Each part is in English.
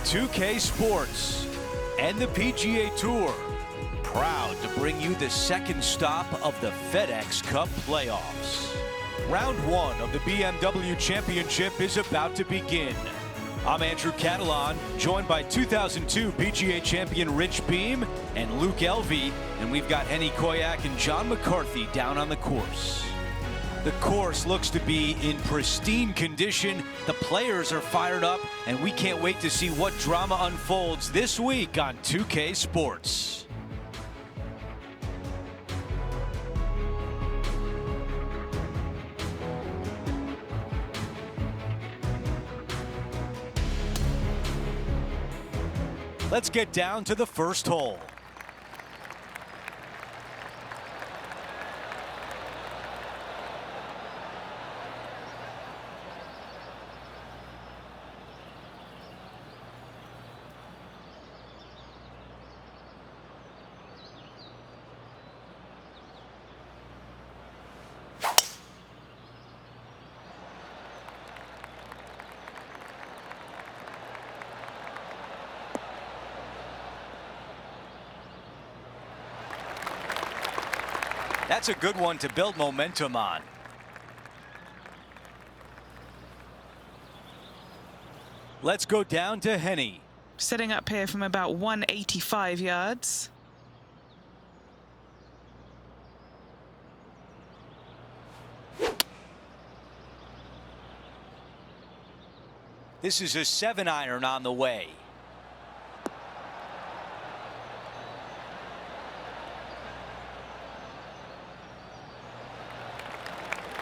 2K Sports and the PGA Tour, proud to bring you the second stop of the FedEx Cup playoffs. Round one of the BMW Championship is about to begin. I'm Andrew Catalan, joined by 2002 PGA champion Rich Beem and Luke Elvey, and we've got Henny Koyak and John McCarthy down on the course. The course looks to be in pristine condition. The players are fired up, and we can't wait to see what drama unfolds this week on 2K Sports. Let's get down to the first hole. That's a good one to build momentum on. Let's go down to Henny. Setting up here from about 185 yards. This is a 7-iron on the way.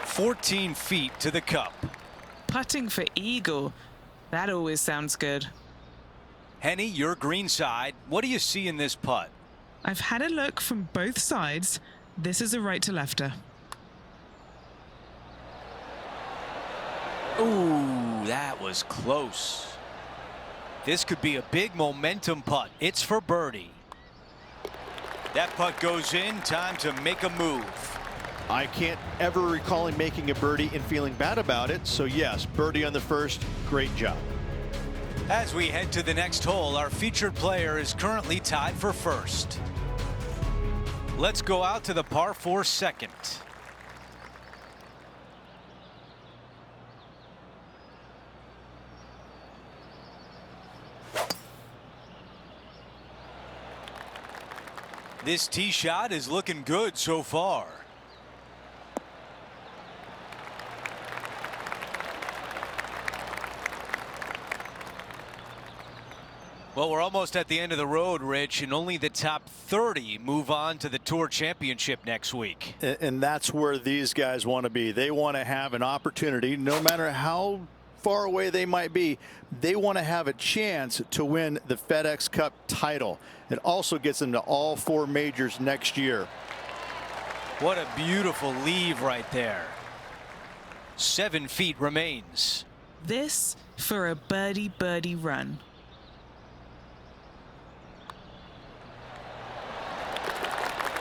"14 feet to the cup." Putting for eagle. That always sounds good. Henny, your green side. What do you see in this putt? I've had a look from both sides. This is a right to lefter. Ooh, that was close. This could be a big momentum putt. It's for birdie. That putt goes in. Time to make a move. I can't ever recall him making a birdie and feeling bad about it. So yes, birdie on the first, great job. As we head to the next hole, our featured player is currently tied for first. Let's go out to the par 4 second. This tee shot is looking good so far. Well, we're almost at the end of the road, Rich, and only the top 30 move on to the Tour Championship next week. And that's where these guys want to be. They want to have an opportunity, no matter how far away they might be. They want to have a chance to win the FedEx Cup title. It also gets them to all 4 majors next year. What a beautiful leave right there. 7 feet remains. This for a birdie run.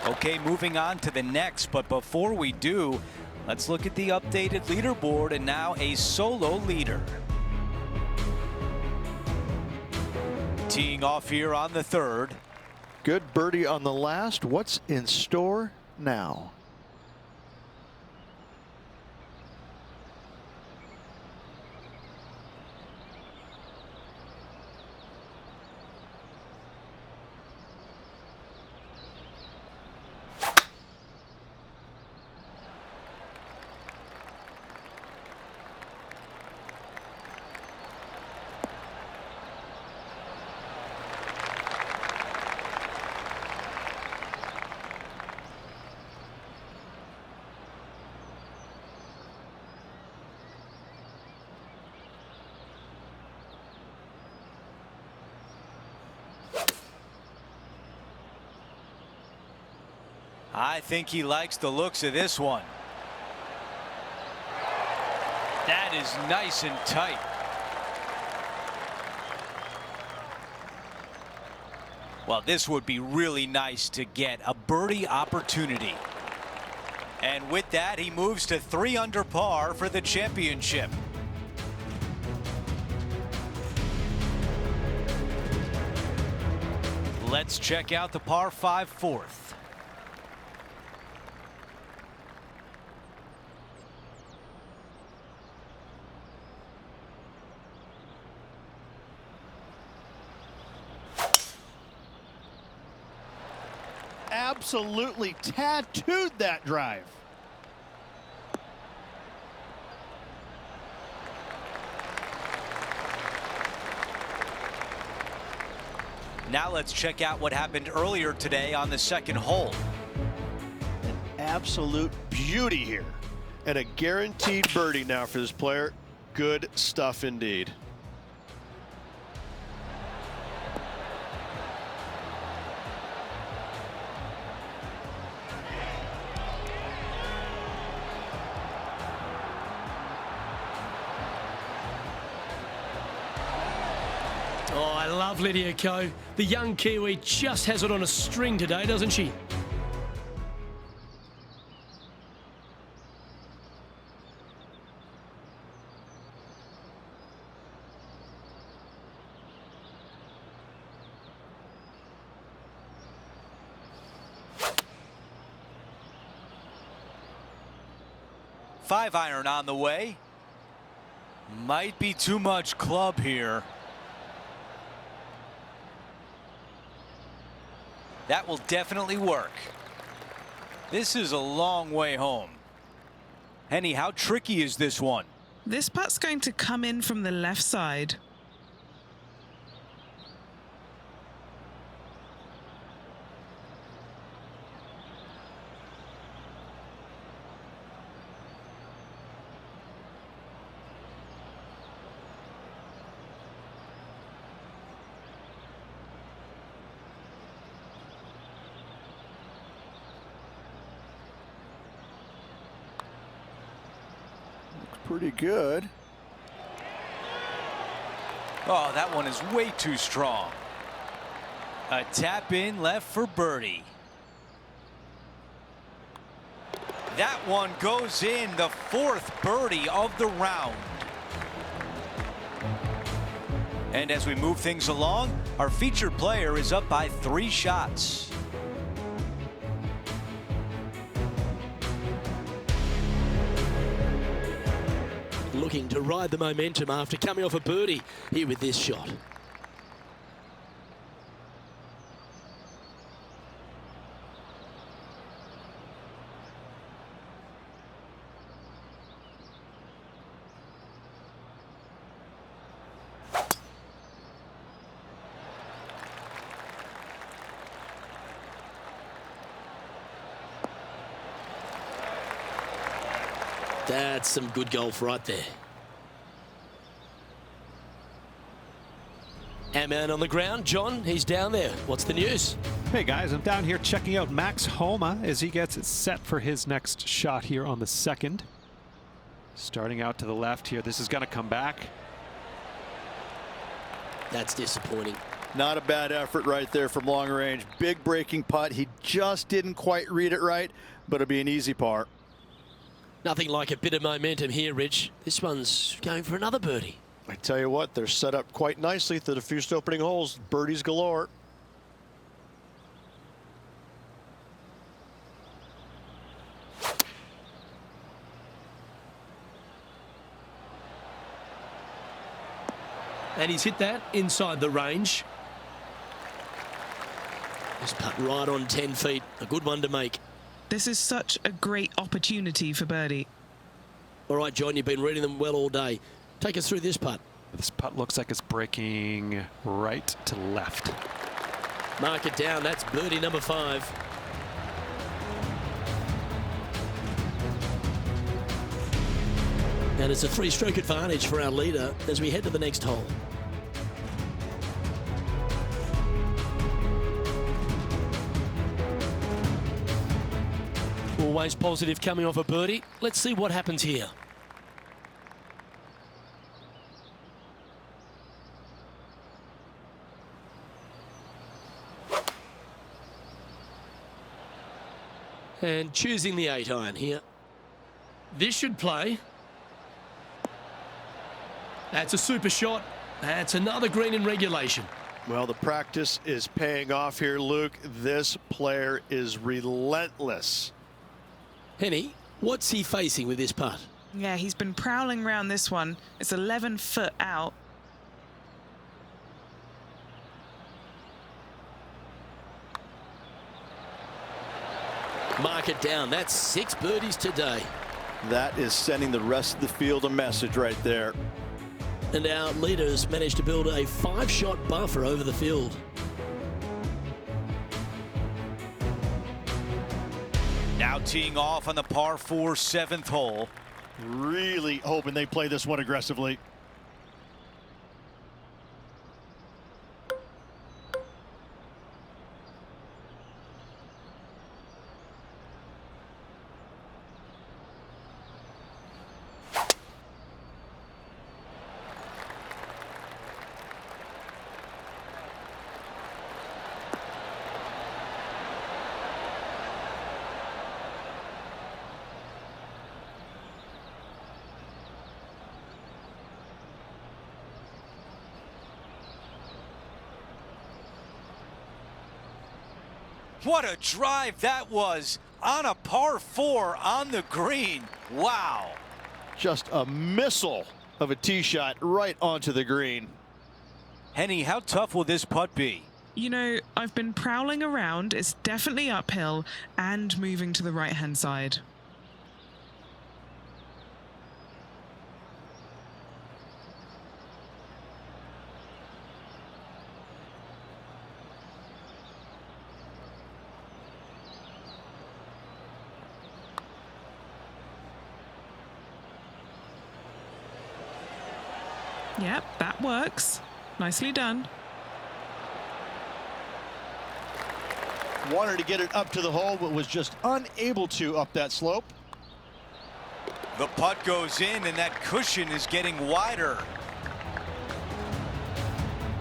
Okay, moving on to the next, but before we do, let's look at the updated leaderboard, and now a solo leader. Teeing off here on the third. Good birdie on the last. What's in store now? I think he likes the looks of this one. That is nice and tight. Well, this would be really nice to get a birdie opportunity. And with that, he moves to 3 under par for the championship. Let's check out the par 5 fourth. Absolutely tattooed that drive. Now let's check out what happened earlier today on the second hole. An absolute beauty here. And a guaranteed birdie now for this player. Good stuff indeed. Oh, I love Lydia Ko. The young Kiwi just has it on a string today, doesn't she? Five iron on the way. Might be too much club here. That will definitely work. This is a long way home. Henny, how tricky is this one? This putt's going to come in from the left side. Pretty good. Oh, that one is way too strong. A tap in left for birdie. That one goes in, the fourth birdie of the round. And as we move things along, our featured player is up by 3 shots. Looking to ride the momentum after coming off a birdie here with this shot. That's some good golf right there. Our man on the ground, John, he's down there. What's the news? Hey guys, I'm down here checking out Max Homa as he gets it set for his next shot here on the second. Starting out to the left here. This is going to come back. That's disappointing. Not a bad effort right there from long range. Big breaking putt. He just didn't quite read it right, but it'll be an easy par. Nothing like a bit of momentum here, Rich. This one's going for another birdie. I tell you what, they're set up quite nicely through the first opening holes. Birdies galore. And he's hit that inside the range. This putt right on 10 feet. A good one to make. This is such a great opportunity for birdie. All right, John, you've been reading them well all day. Take us through this putt. This putt looks like it's breaking right to left. Mark it down. That's birdie number 5. And it's a 3-stroke advantage for our leader as we head to the next hole. Always positive coming off a birdie. Let's see what happens here. And choosing the 8-iron here. This should play. That's a super shot. That's another green in regulation. Well, the practice is paying off here, Luke. This player is relentless. Henny, what's he facing with this putt? Yeah, he's been prowling around this one. It's 11 foot out. Mark it down. That's 6 birdies today. That is sending the rest of the field a message right there. And our leaders managed to build a 5-shot buffer over the field. Now teeing off on the par 4 7th hole. Really hoping they play this one aggressively. What a drive that was on a par 4 on the green. Wow. Just a missile of a tee shot right onto the green. Henny, how tough will this putt be? You know, I've been prowling around. It's definitely uphill and moving to the right-hand side. Yep, that works. Nicely done. Wanted to get it up to the hole, but was just unable to up that slope. The putt goes in, and that cushion is getting wider.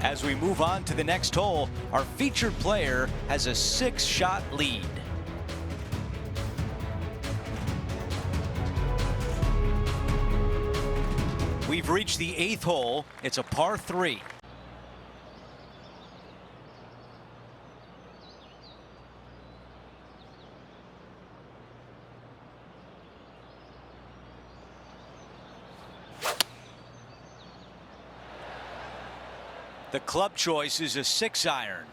As we move on to the next hole, our featured player has a 6-shot lead. We've reached the 8th hole. It's a par 3. The club choice is a 6-iron.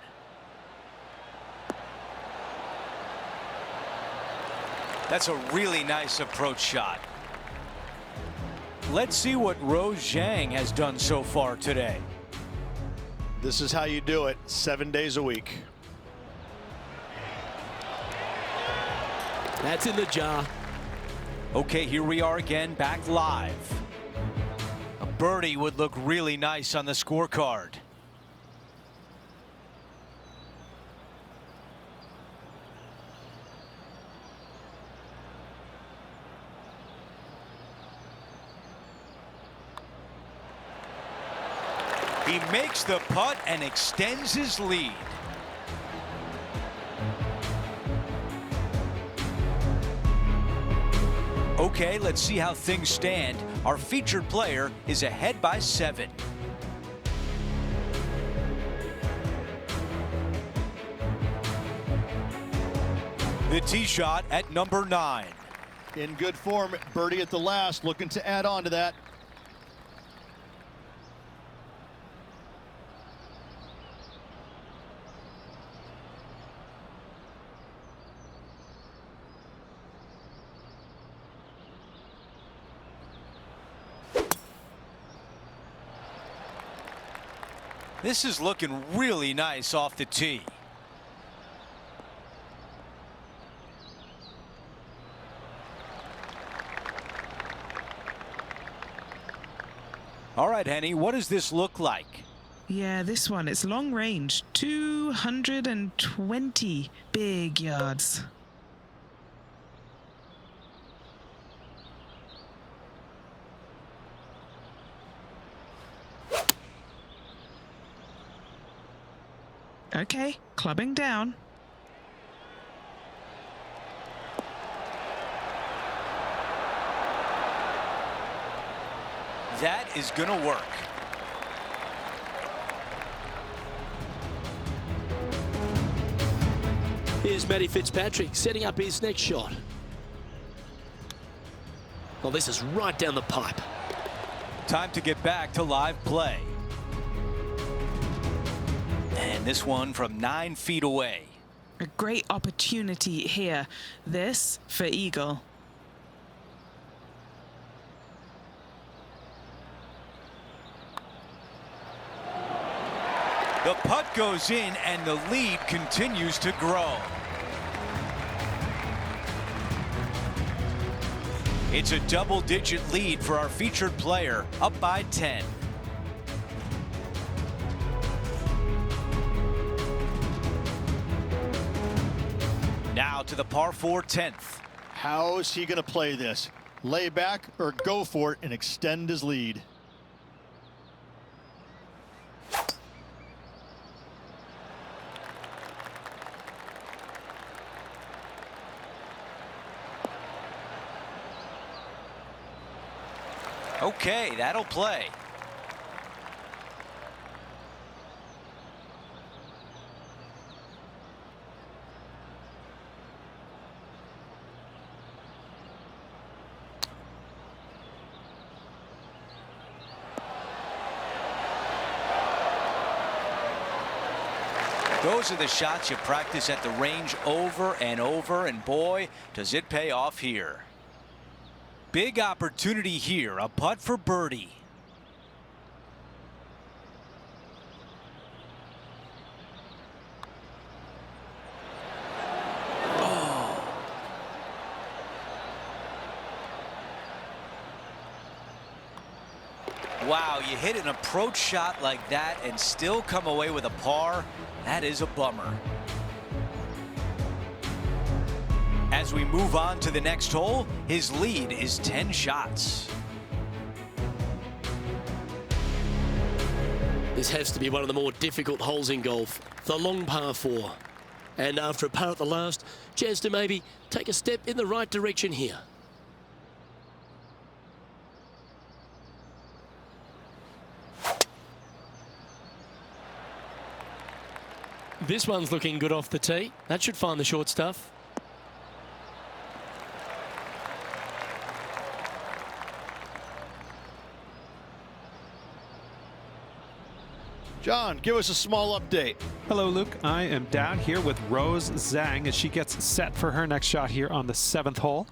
That's a really nice approach shot. Let's see what Rose Zhang has done so far today. This is how you do it 7 days a week. That's in the jar. Okay, here we are again, back live. A birdie would look really nice on the scorecard. He makes the putt and extends his lead. Okay, let's see how things stand. Our featured player is ahead by 7. The tee shot at number 9. In good form, birdie at the last, looking to add on to that. This is looking really nice off the tee. All right, Henny, what does this look like? Yeah, this one, it's long range. 220 big yards. Okay, clubbing down. That is gonna work. Here's Matty Fitzpatrick setting up his next shot. Well, this is right down the pipe. Time to get back to live play. And this one from 9 feet away. A great opportunity here. This for eagle. The putt goes in and the lead continues to grow. It's a double-digit lead for our featured player, up by 10. Now to the par 4 10th. How is he going to play this? Lay back or go for it and extend his lead? Okay, that'll play. Those are the shots you practice at the range over and over, and boy, does it pay off here. Big opportunity here, a putt for birdie. Oh. Wow, you hit an approach shot like that and still come away with a par. That is a bummer. As we move on to the next hole, his lead is 10 shots. This has to be one of the more difficult holes in golf, the long par 4. And after a par at the last, chance to maybe take a step in the right direction here. This one's looking good off the tee. That should find the short stuff. John, give us a small update. Hello, Luke. I am down here with Rose Zhang as she gets set for her next shot here on the 7th hole.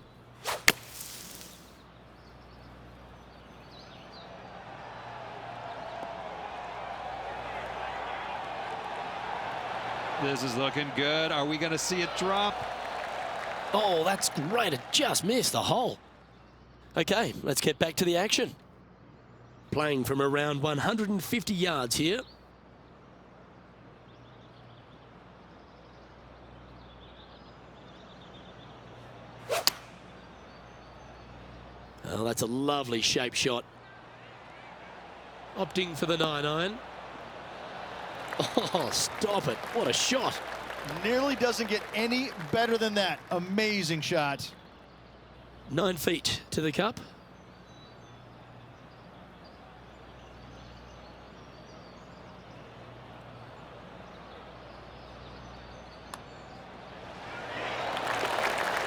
This is looking good. Are we going to see it drop? Oh, that's great. It just missed the hole. Okay, let's get back to the action. Playing from around 150 yards here. Oh, that's a lovely shape shot. Opting for the 9-iron. Oh, stop it. What a shot. Nearly doesn't get any better than that. Amazing shot. 9 feet to the cup.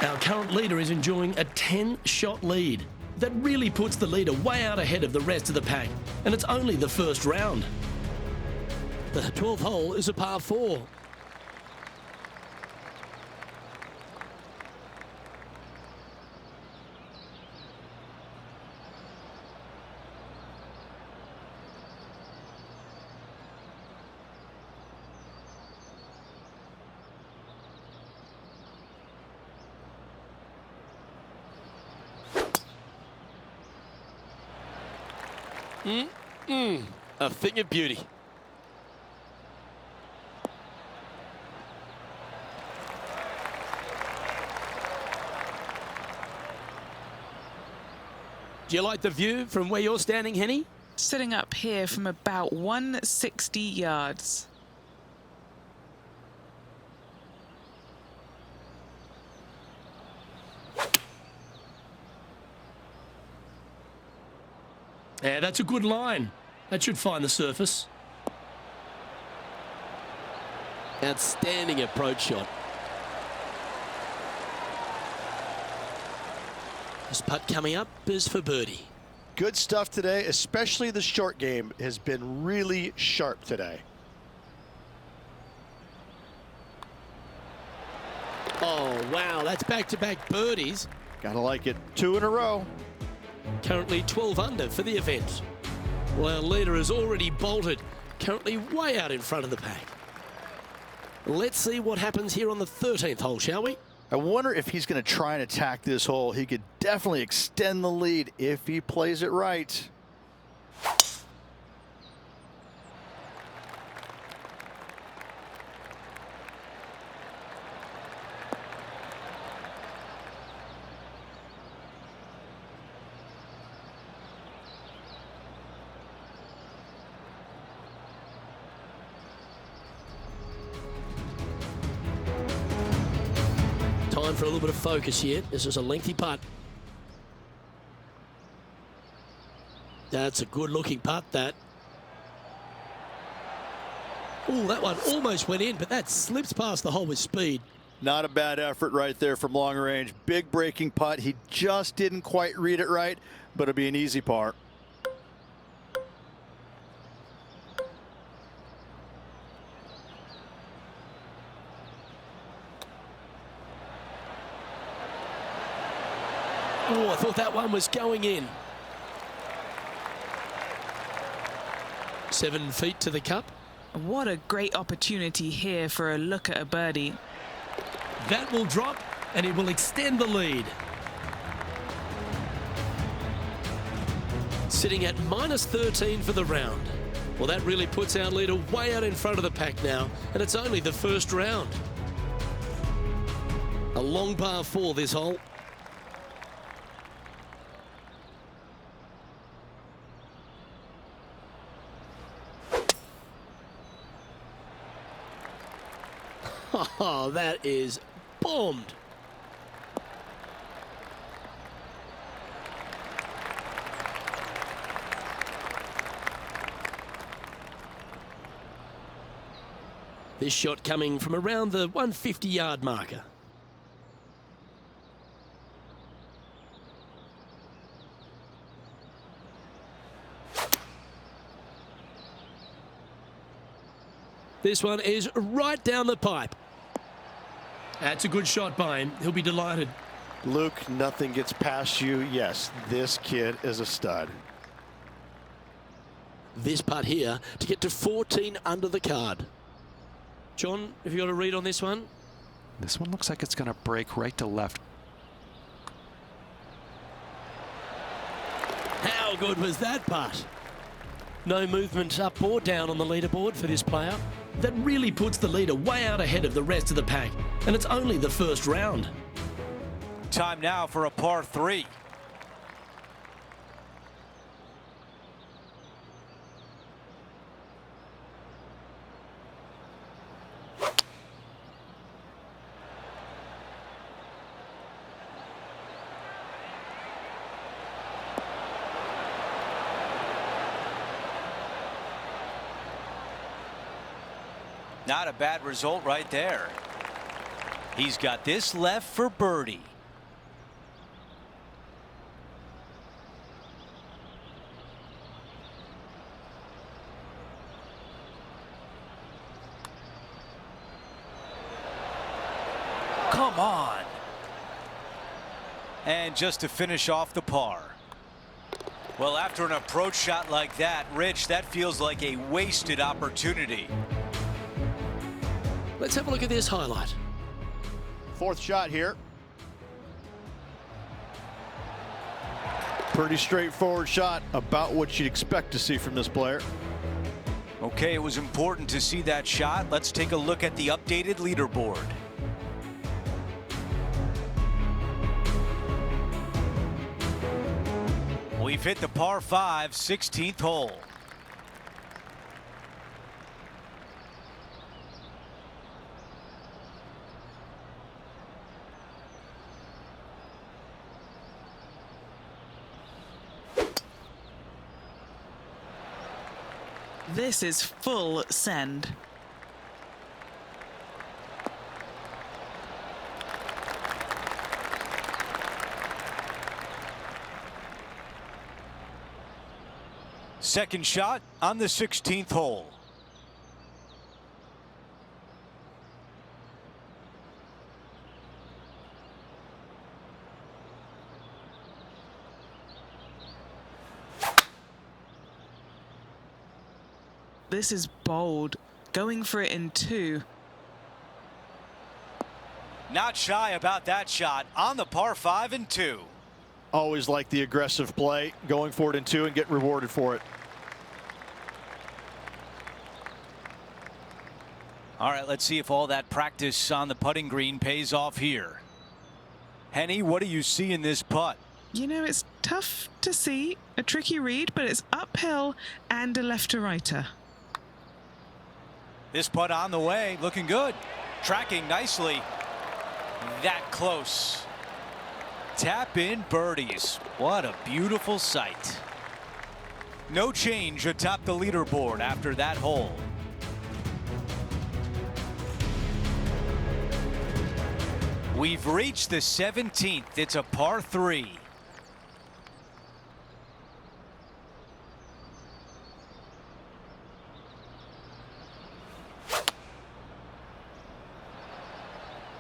Our current leader is enjoying a 10-shot lead. That really puts the leader way out ahead of the rest of the pack, and it's only the first round. The 12th hole is a par 4. A thing of beauty. Do you like the view from where you're standing, Henny? Sitting up here from about 160 yards. Yeah, that's a good line. That should find the surface. Outstanding approach shot. This putt coming up is for birdie. Good stuff today, especially the short game has been really sharp today. Oh, wow, that's back-to-back birdies. Gotta like it. 2 in a row. Currently 12 under for the event. Well, our leader has already bolted, currently way out in front of the pack. Let's see what happens here on the 13th hole, shall we? I wonder if he's going to try and attack this hole. He could definitely extend the lead if he plays it right. Time for a little bit of focus here. This is a lengthy putt. That's a good looking putt, that. Oh, that one almost went in, but that slips past the hole with speed. Not a bad effort right there from long range. Big breaking putt. He just didn't quite read it right, but it'll be an easy par. Oh, I thought that one was going in. 7 feet to the cup. What a great opportunity here for a look at a birdie. That will drop, and it will extend the lead. Sitting at -13 for the round. Well, that really puts our leader way out in front of the pack now, and it's only the first round. A long par 4 this hole. Oh, that is bombed. This shot coming from around the 150-yard marker. This one is right down the pipe. That's a good shot by him. He'll be delighted. Luke, nothing gets past you. Yes, this kid is a stud. This putt here to get to 14 under the card. John, have you got a read on this one? This one looks like it's going to break right to left. How good was that putt? No movement up or down on the leaderboard for this player. That really puts the leader way out ahead of the rest of the pack, and it's only the first round. Time now for a par 3. Not a bad result right there. He's got this left for birdie. Come on. And just to finish off the par. Well, after an approach shot like that, Rich, that feels like a wasted opportunity. Let's have a look at this highlight. 4th shot here. Pretty straightforward shot, about what you'd expect to see from this player. Okay, it was important to see that shot. Let's take a look at the updated leaderboard. We've hit the par 5, 16th hole. This is full send. second shot on the 16th hole. This is bold, going for it in 2. Not shy about that shot on the par 5 and 2. Always like the aggressive play, going for it in 2 and get rewarded for it. All right, let's see if all that practice on the putting green pays off here. Henny, what do you see in this putt? You know, it's tough to see, a tricky read, but it's uphill and a left-to-righter. This putt on the way, looking good. Tracking nicely. That close. Tap in birdies. What a beautiful sight. No change atop the leaderboard after that hole. We've reached the 17th. It's a par 3.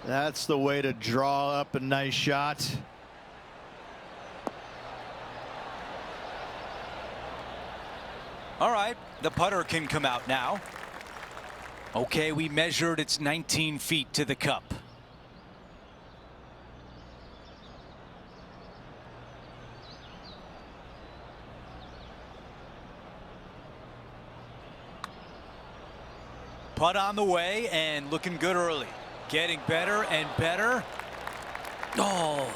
That's the way to draw up a nice shot. All right, the putter can come out now. Okay, we measured, it's 19 feet to the cup. Putt on the way and looking good early. Getting better and better. Oh,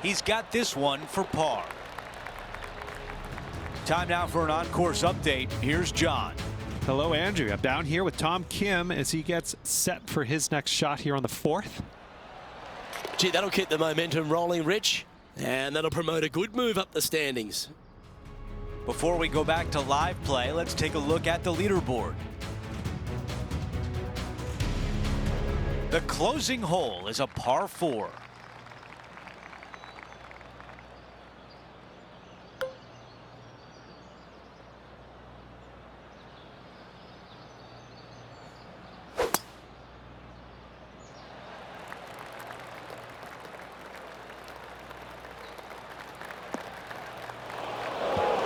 he's got this one for par. Time now for an on-course update. Here's John. Hello, Andrew. I'm down here with Tom Kim as he gets set for his next shot here on the 4th. Gee, that'll keep the momentum rolling, Rich. And that'll promote a good move up the standings. Before we go back to live play, let's take a look at the leaderboard. The closing hole is a par 4.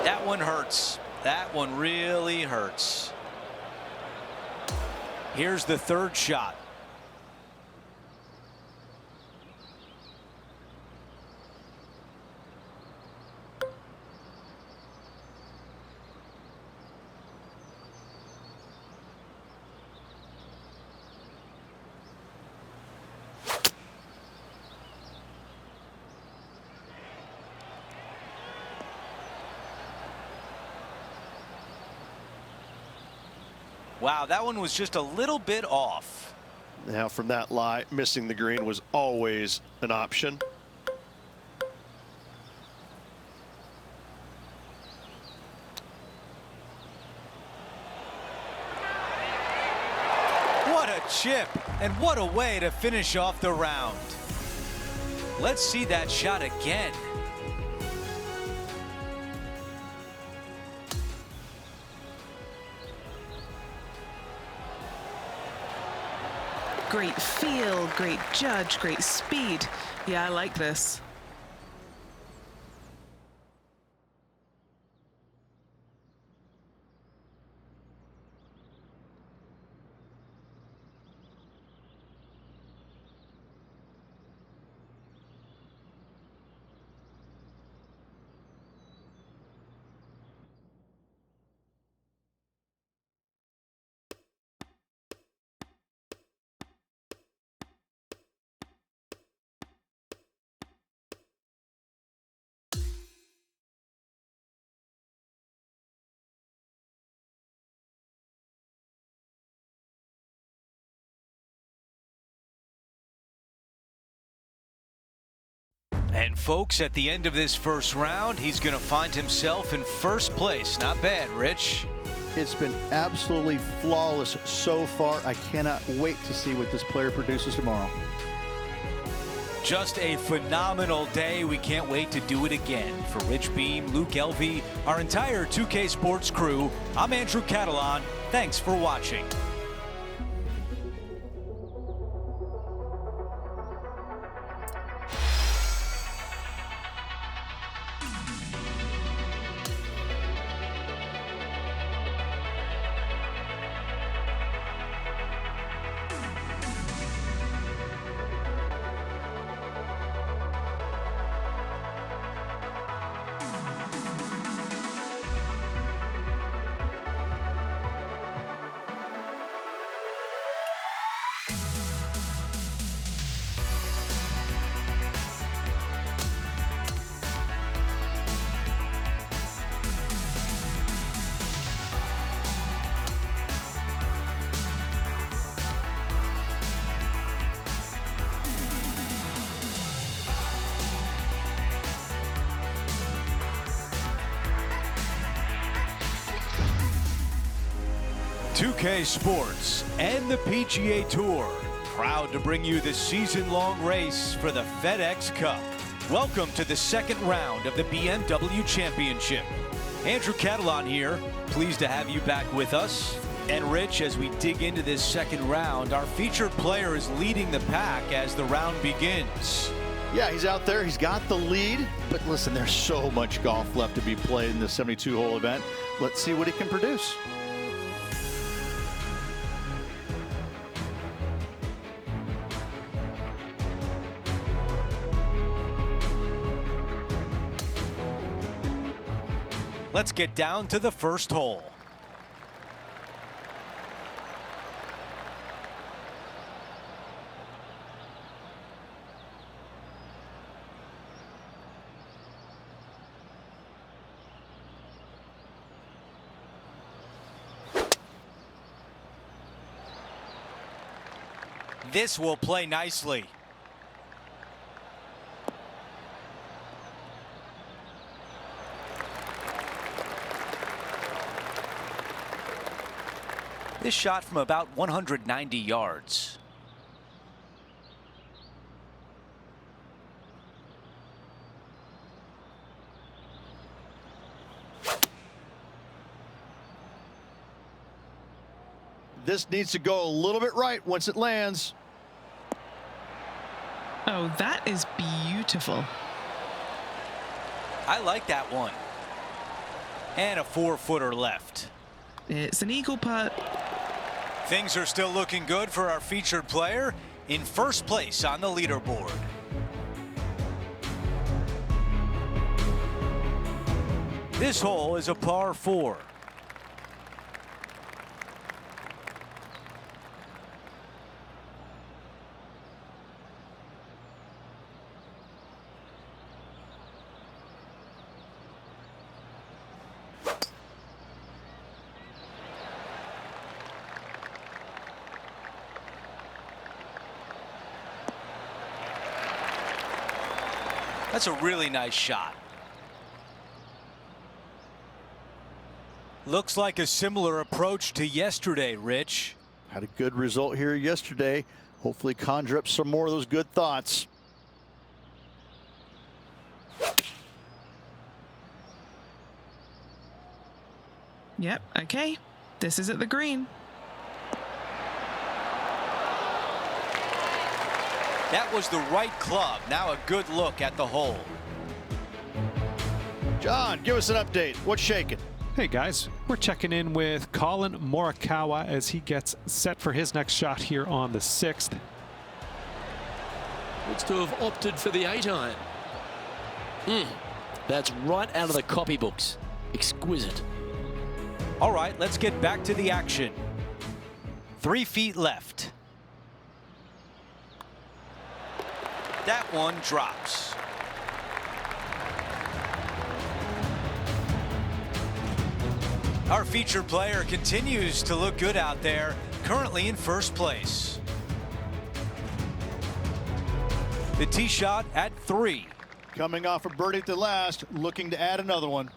That one hurts. That one really hurts. Here's the 3rd shot. Wow, that one was just a little bit off. Now from that lie, missing the green was always an option. What a chip, and what a way to finish off the round. Let's see that shot again. Great feel, great judge, great speed. Yeah, I like this. And folks, at the end of this first round, he's going to find himself in first place. Not bad, Rich. It's been absolutely flawless so far. I cannot wait to see what this player produces tomorrow. Just a phenomenal day. We can't wait to do it again. For Rich Beam, Luke Elvey, our entire 2K Sports crew, I'm Andrew Catalan. Thanks for watching. .2K Sports and the PGA Tour, proud to bring you the season-long race for the FedEx Cup. Welcome to the second round of the BMW Championship. Andrew Catalan here, pleased to have you back with us. And Rich, as we dig into this second round, our featured player is leading the pack as the round begins. Yeah, he's out there. He's got the lead. But listen, there's so much golf left to be played in this 72-hole event. Let's see what he can produce. Let's get down to the first hole. This will play nicely. This shot from about 190 yards. This needs to go a little bit right once it lands. Oh, that is beautiful. I like that one. And a 4-footer left. It's an eagle putt. Things are still looking good for our featured player in first place on the leaderboard. This hole is a par 4. That's a really nice shot. Looks like a similar approach to yesterday, Rich. Had a good result here yesterday. Hopefully conjure up some more of those good thoughts. Yep, okay. This is at the green. That was the right club. Now a good look at the hole. John, give us an update. What's shaking? Hey guys, we're checking in with Colin Morikawa as he gets set for his next shot here on the 6th. Looks to have opted for the 8-iron. That's right out of the copybooks. Exquisite. All right, let's get back to the action. 3 feet left. That one drops. Our featured player continues to look good out there, currently in first place. The tee shot at 3. Coming off a birdie at the last, looking to add another one.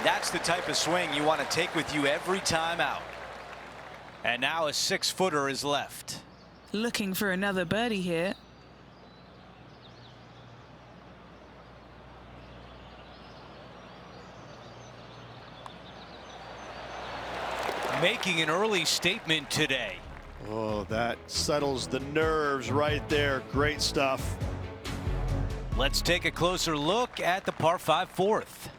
That's the type of swing you want to take with you every time out. And now a 6-footer is left. Looking for another birdie here. Making an early statement today. Oh, that settles the nerves right there. Great stuff. Let's take a closer look at the par 5 fourth.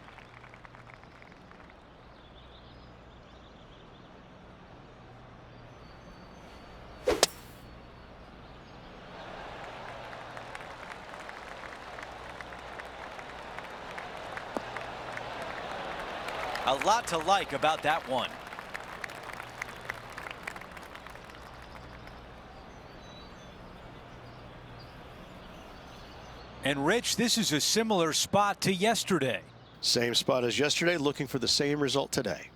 A lot to like about that one. And Rich, this is a similar spot to yesterday. Same spot as yesterday, looking for the same result today.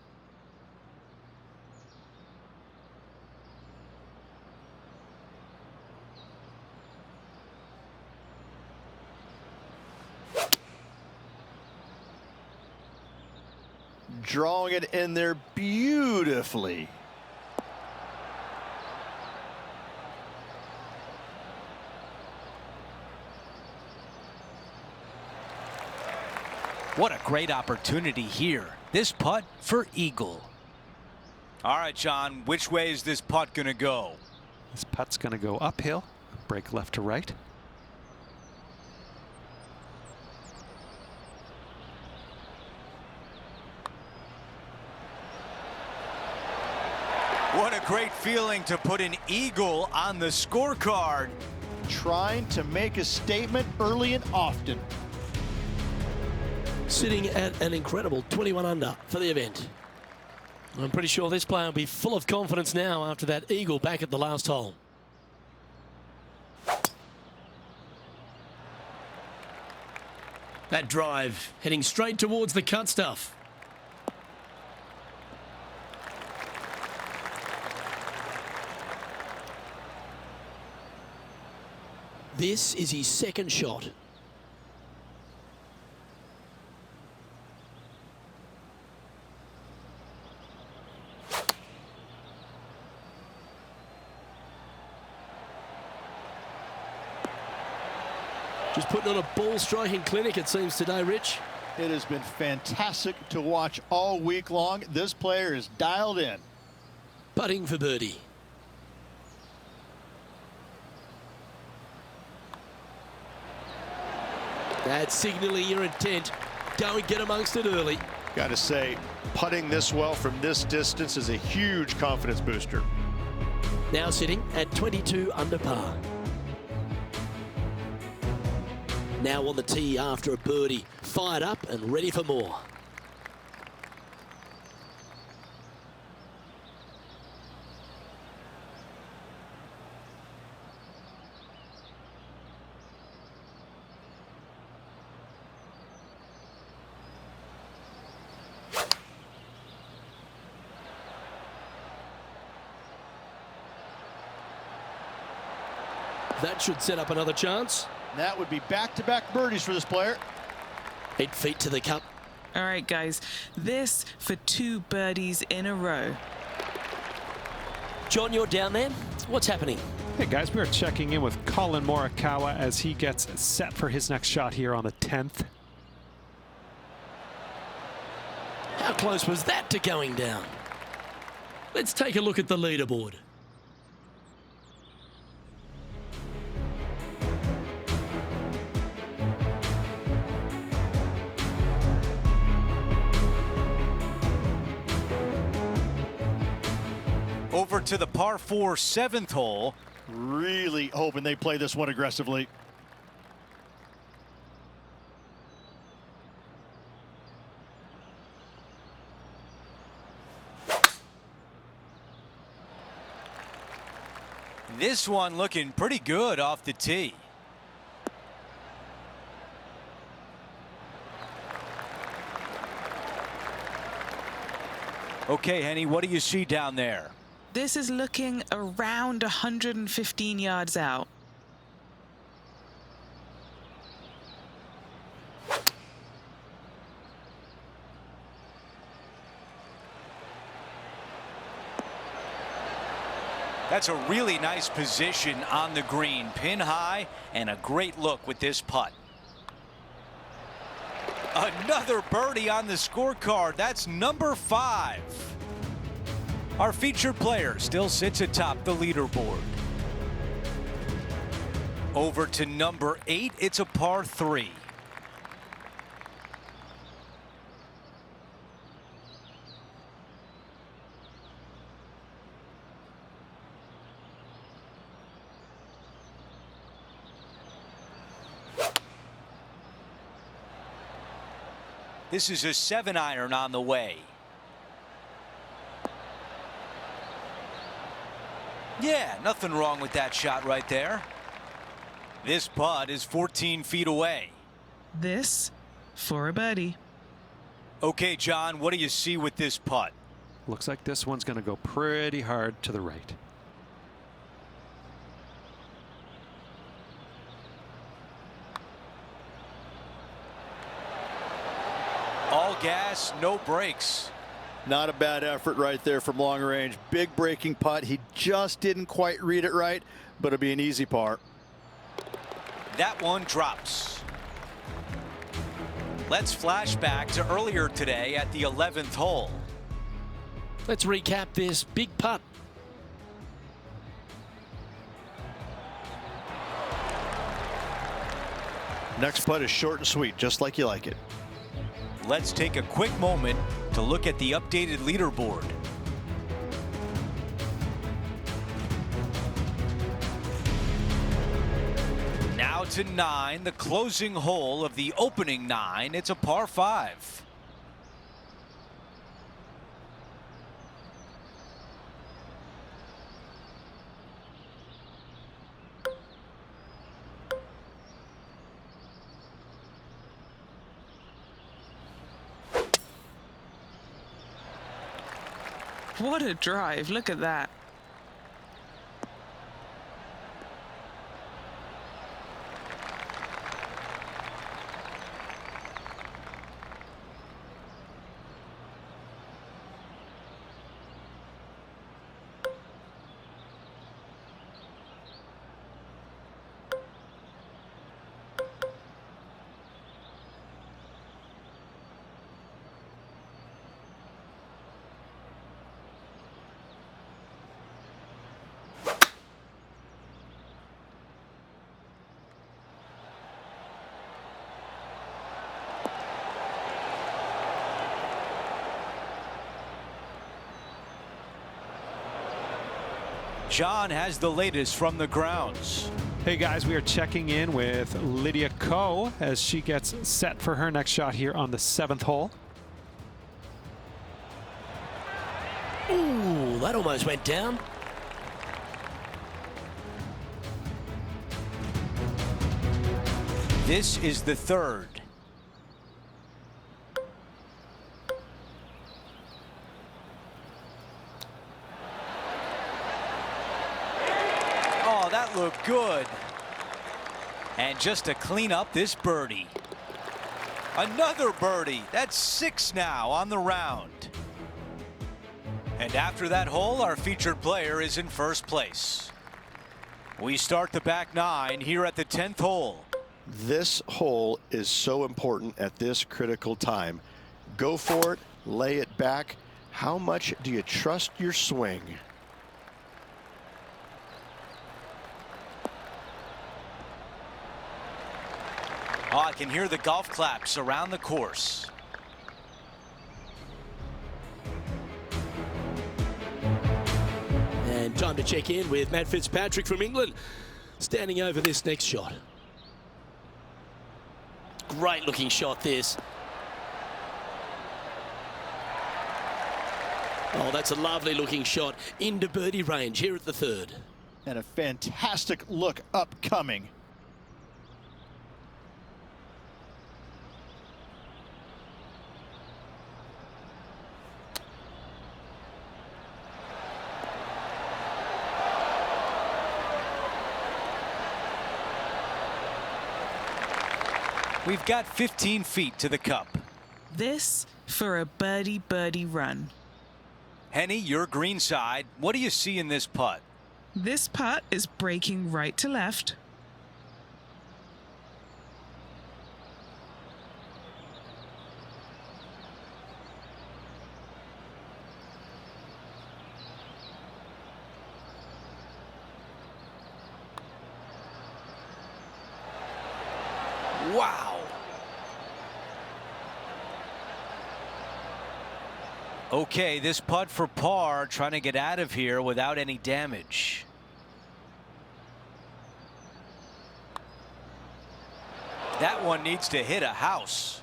Drawing it in there beautifully. What a great opportunity here. This putt for eagle. All right, John, which way is this putt going to go? This putt's going to go uphill, break left to right. What a great feeling to put an eagle on the scorecard. Trying to make a statement early and often. Sitting at an incredible 21 under for the event. I'm pretty sure this player will be full of confidence now after that eagle back at the last hole. That drive heading straight towards the cut stuff. This is his second shot. Just putting on a ball striking clinic, it seems, today, Rich. It has been fantastic to watch all week long. This player is dialed in. Putting for birdie. That's signaling your intent. Go and get amongst it early. Got to say, putting this well from this distance is a huge confidence booster. Now sitting at 22 under par. Now on the tee after a birdie. Fired up and ready for more. That should set up another chance. That would be back-to-back birdies for this player. 8 feet to the cup. All right, guys, this for 2 birdies in a row. John, you're down there. What's happening? Hey guys, we are checking in with Colin Morikawa as he gets set for his next shot here on the 10th. How close was that to going down? Let's take a look at the leaderboard. Over to the par 4 7th hole. Really hoping they play this one aggressively. This one looking pretty good off the tee. Okay, Henny, what do you see down there? This is looking around 115 yards out. That's a really nice position on the green, pin high, and a great look with this putt. Another birdie on the scorecard. That's number 5. Our featured player still sits atop the leaderboard. Over to number 8. It's a par 3. This is a 7-iron on the way. Yeah, nothing wrong with that shot right there. This putt is 14 feet away. This for a birdie. Okay, John, what do you see with this putt? Looks like this one's going to go pretty hard to the right. All gas, no brakes. Not a bad effort right there from long range. Big breaking putt. He just didn't quite read it right, but it'll be an easy par. That one drops. Let's flash back to earlier today at the 11th hole. Let's recap this big putt. Next putt is short and sweet, just like you like it. Let's take a quick moment to look at the updated leaderboard. Now to 9, the closing hole of the opening 9. It's a par 5. What a drive. Look at that. John has the latest from the grounds. Hey guys, we are checking in with Lydia Ko as she gets set for her next shot here on the 7th hole. Ooh, that almost went down. This is the 3rd. Oh, that looked good. And just to clean up this birdie. Another birdie. That's 6 now on the round. And after that hole, our featured player is in first place. We start the back 9 here at the 10th hole. This hole is so important at this critical time. Go for it, lay it back. How much do you trust your swing? Oh, I can hear the golf claps around the course. And time to check in with Matt Fitzpatrick from England, standing over this next shot. Great looking shot this. Oh, that's a lovely looking shot into birdie range here at the 3rd. And a fantastic look upcoming. We've got 15 feet to the cup. This for a birdie run. Henny, your green side. What do you see in this putt? This putt is breaking right to left. Wow. Okay, this putt for par, trying to get out of here without any damage. That one needs to hit a house.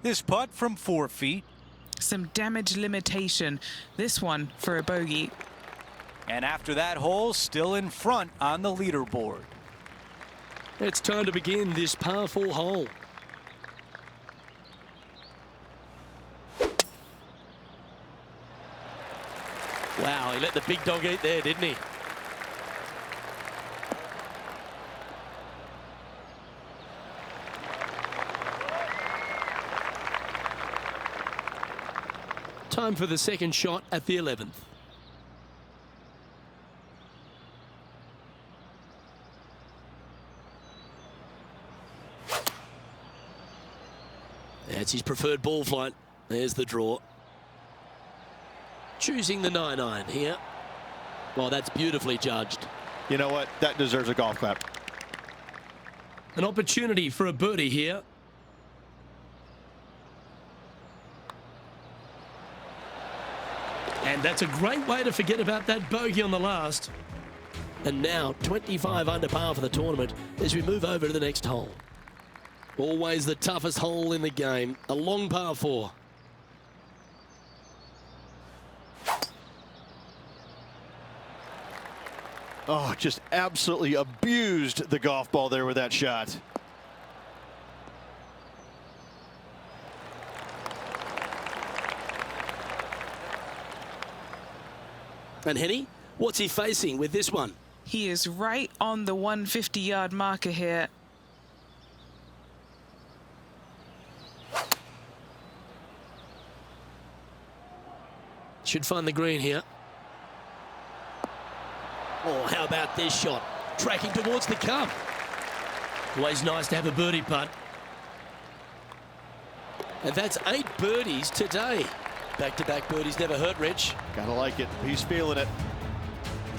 This putt from 4 feet. Some damage limitation. This one for a bogey. And after that hole, still in front on the leaderboard. It's time to begin this par 4 hole. Wow, he let the big dog eat there, didn't he? Time for the second shot at the 11th. That's his preferred ball flight. There's the draw. Choosing the 9-iron here. Well, that's beautifully judged. You know what? That deserves a golf clap. An opportunity for a birdie here. And that's a great way to forget about that bogey on the last. And now 25 under par for the tournament as we move over to the next hole. Always the toughest hole in the game, a long par 4. Oh, just absolutely abused the golf ball there with that shot. And Henny, what's he facing with this one? He is right on the 150-yard marker here. Should find the green here. Oh, how about this shot? Tracking towards the cup. Always nice to have a birdie putt. And that's 8 birdies today. Back-to-back birdies never hurt, Rich. Gotta like it. He's feeling it.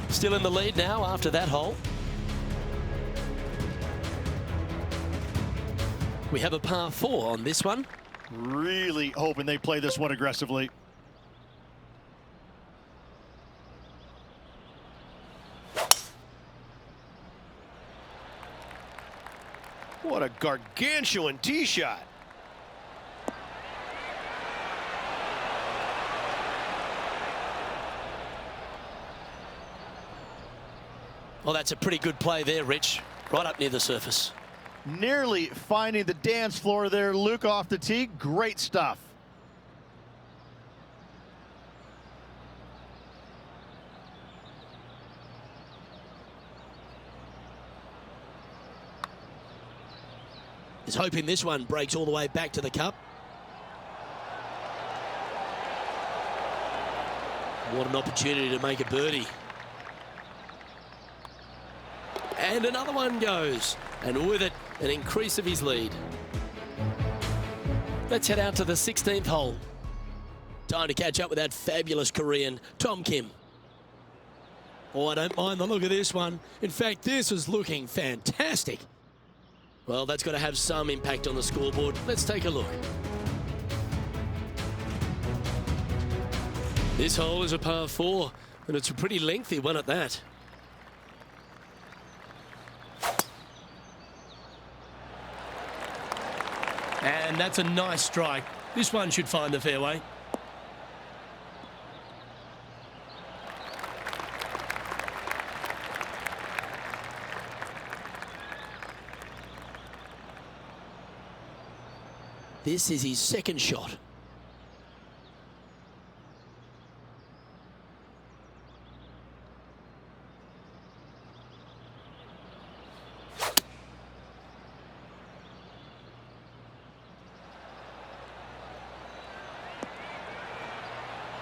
Still in the lead now after that hole. We have a par 4 on this one. Really hoping they play this one aggressively. What a gargantuan tee shot. Well, that's a pretty good play there, Rich. Right up near the surface. Nearly finding the dance floor there, Luke, off the tee. Great stuff. He's hoping this one breaks all the way back to the cup. What an opportunity to make a birdie. And another one goes. And with it, an increase of his lead. Let's head out to the 16th hole. Time to catch up with that fabulous Korean, Tom Kim. Oh, I don't mind the look of this one. In fact, this is looking fantastic. Well, that's got to have some impact on the scoreboard. Let's take a look. This hole is a par 4, and it's a pretty lengthy one at that. And that's a nice strike. This one should find the fairway. This is his second shot.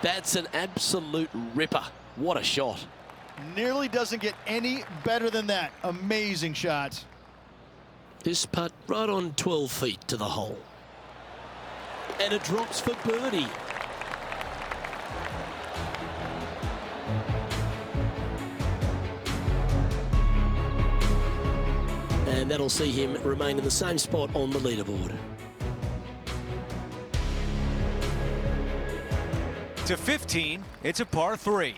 That's an absolute ripper. What a shot. Nearly doesn't get any better than that. Amazing shot. This putt right on 12 feet to the hole. And it drops for birdie. And that'll see him remain in the same spot on the leaderboard. To 15, it's a par 3.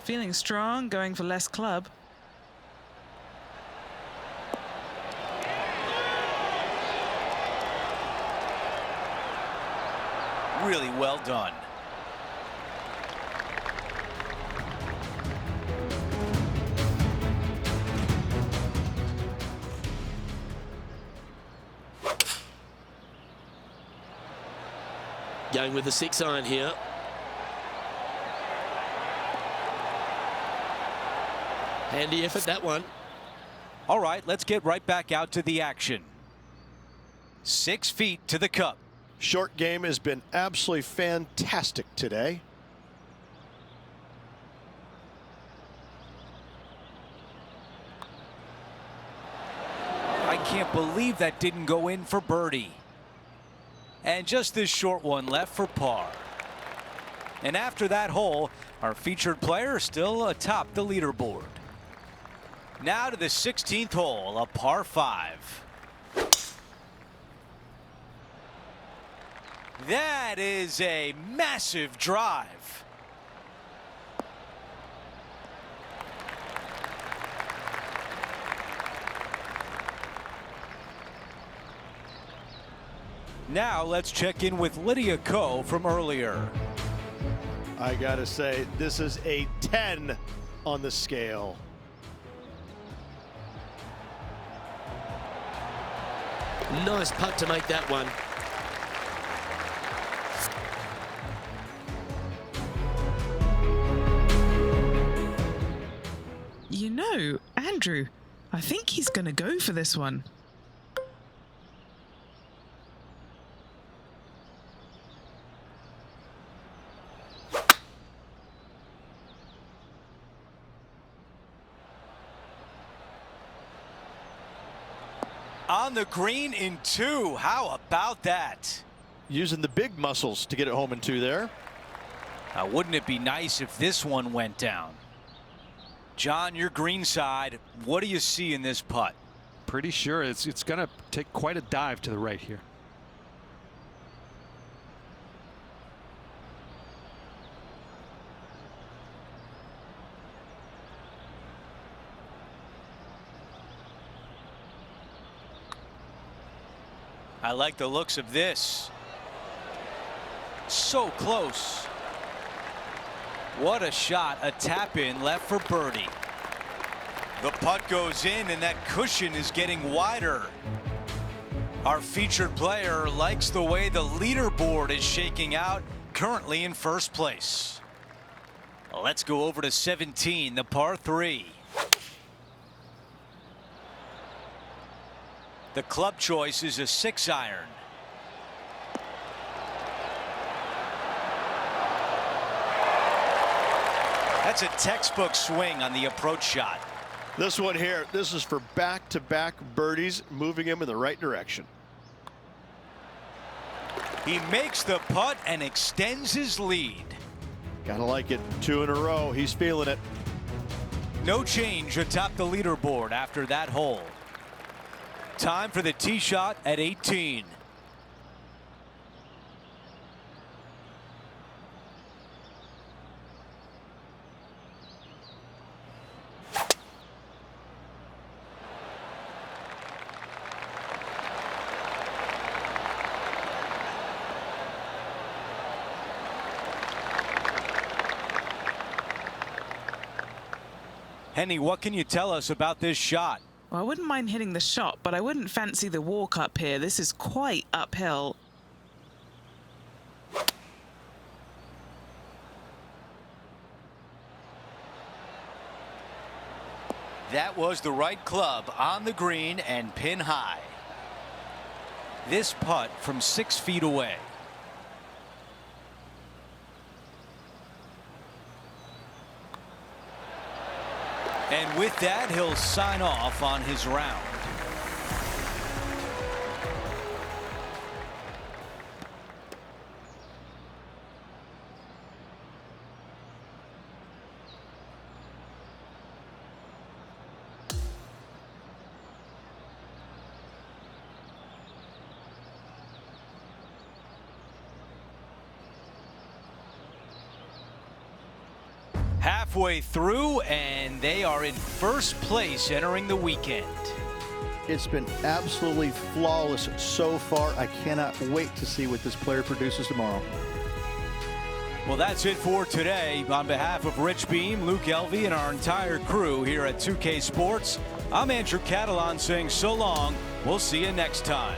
Feeling strong, going for less club. Really well done. Going with the 6-iron here. Handy effort, that one. All right, let's get right back out to the action. 6 feet to the cup. Short game has been absolutely fantastic today. I can't believe that didn't go in for birdie. And just this short one left for par. And after that hole, our featured player still atop the leaderboard. Now to the 16th hole, a par 5. That is a massive drive. Now let's check in with Lydia Ko from earlier. I gotta say, this is a 10 on the scale. Nice putt to make that one. You know, Andrew, I think he's going to go for this one. On the green in 2. How about that? Using the big muscles to get it home in 2 there. Now, wouldn't it be nice if this one went down? John, your green side, what do you see in this putt? Pretty sure it's going to take quite a dive to the right here. I like the looks of this. So close. What a shot. A tap in left for birdie. The putt goes in and that cushion is getting wider. Our featured player likes the way the leaderboard is shaking out, currently in first place. Let's go over to 17, the par 3. The club choice is a 6-iron. That's a textbook swing on the approach shot. This one here, this is for back-to-back birdies, moving him in the right direction. He makes the putt and extends his lead. Gotta like it. 2 in a row. He's feeling it. No change atop the leaderboard after that hole. Time for the tee shot at 18. Henny, what can you tell us about this shot? Well, I wouldn't mind hitting the shot, but I wouldn't fancy the walk up here. This is quite uphill. That was the right club on the green and pin high. This putt from 6 feet away. And with that, he'll sign off on his round. Halfway through, and they are in first place entering the weekend. It's been absolutely flawless so far. I cannot wait to see what this player produces tomorrow. Well, that's it for today. On behalf of Rich Beam, Luke Elvey, and our entire crew here at 2K Sports, I'm Andrew Catalan saying so long. We'll see you next time.